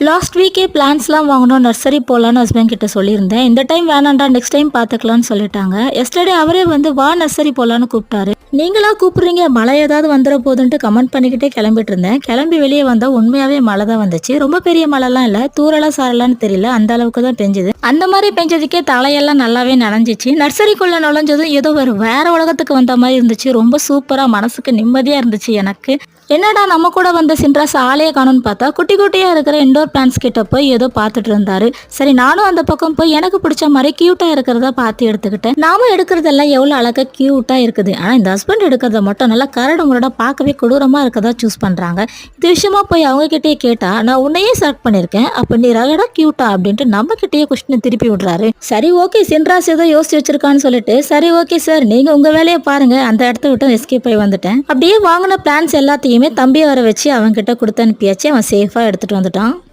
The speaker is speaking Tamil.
லாஸ்ட் வீக்கே பிளான்ஸ்லாம் வாங்கணும், நர்சரி போகலான்னு ஹஸ்பண்ட் கிட்ட சொல்லியிருந்தேன். இந்த டைம் வேணாண்டா, நெக்ஸ்ட் டைம் பார்த்துக்கலான்னு சொல்லிட்டாங்க. எஸ்டர்டே அவரே வந்து வா நர்சரி போகலான்னு கூப்பிட்டாரு. நீங்களா கூப்பிடுறீங்க, மழை ஏதாவது வந்துட போகுதுன்ட்டு கமெண்ட் பண்ணிக்கிட்டே கிளம்பிட்டு இருந்தேன். கிளம்பி வெளியே வந்தா உண்மையாவே மழை தான் வந்துச்சு. ரொம்ப பெரிய மழைலாம் இல்லை, தூரலா சாரலான்னு தெரியல, அந்த அளவுக்கு தான் பெஞ்சுது. அந்த மாதிரி பெஞ்சதுக்கே தலையெல்லாம் நல்லாவே நனைஞ்சிச்சு. நர்சரிக்குள்ள நுழைஞ்சதும் ஏதோ வேற உலகத்துக்கு வந்த மாதிரி இருந்துச்சு. ரொம்ப சூப்பரா, மனசுக்கு நிம்மதியா இருந்துச்சு எனக்கு. என்னடா நம்ம கூட வந்த சின்ராஸ் ஆளையே காணும்னு பார்த்தா குட்டி குட்டியா இருக்கிற இண்டோர் பிளான்ஸ் கிட்ட போய் ஏதோ பார்த்துட்டு இருந்தாரு. சரி, நானும் அந்த பக்கம் போய் எனக்கு பிடிச்ச மாதிரி கியூட்டா இருக்கிறத பார்த்து எடுத்துக்கிட்டேன். நாம எடுக்கிறதெல்லாம் எவ்வளவு அழகா கியூட்டா இருக்குது. ஆனா இந்த ஹஸ்பண்ட் எடுக்கிறத மட்டும் நல்லா கரடு முரடா பார்க்கவே கொடூரமா இருக்கதா சூஸ் பண்றாங்க. இது விஷயமா போய் அவங்க கிட்டே கேட்டா, நான் உன்னையே செலக்ட் பண்ணிருக்கேன், அப்ப நீ ரகடா கியூட்டா அப்படின்ட்டு நம்ம கிட்டேயே கொஸ்டின் திருப்பி விடுறாரு. சரி ஓகே, சின்ராஸ் ஏதோ யோசிச்சு வச்சிருக்கான்னு சொல்லிட்டு, சரி ஓகே சார், நீங்க உங்க வேலையை பாருங்க, அந்த இடத்த விட்டு எஸ்கேப் ஆகி வந்துட்டேன். அப்படியே வாங்கின பிளான்ஸ் எல்லாத்தையுமே தம்பியை வர வச்சு அவங்க கிட்ட கொடுத்து அனுப்பியாச்சு. அவன் சேஃபா எடுத்துட்டு வந்துட்டான்.